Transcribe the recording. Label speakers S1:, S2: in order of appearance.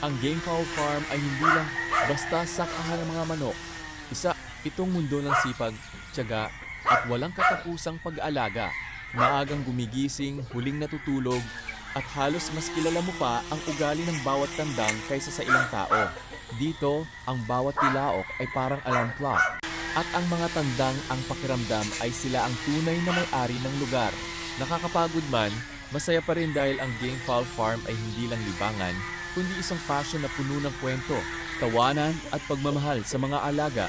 S1: Ang game fowl farm ay hindi lang basta sakahan ng mga manok. Isa itong mundo ng sipag, tiyaga at walang katapusang pag-aalaga. Maagang gumigising, huling natutulog, at halos mas kilala mo pa ang ugali ng bawat tandang kaysa sa ilang tao. Dito, ang bawat tilaok ay parang alarm clock. At ang mga tandang ang pakiramdam ay sila ang tunay na may-ari ng lugar. Nakakapagod man, masaya pa rin dahil ang game fowl farm ay hindi lang libangan, kundi isang passion na puno ng kwento, tawanan at pagmamahal sa mga alaga.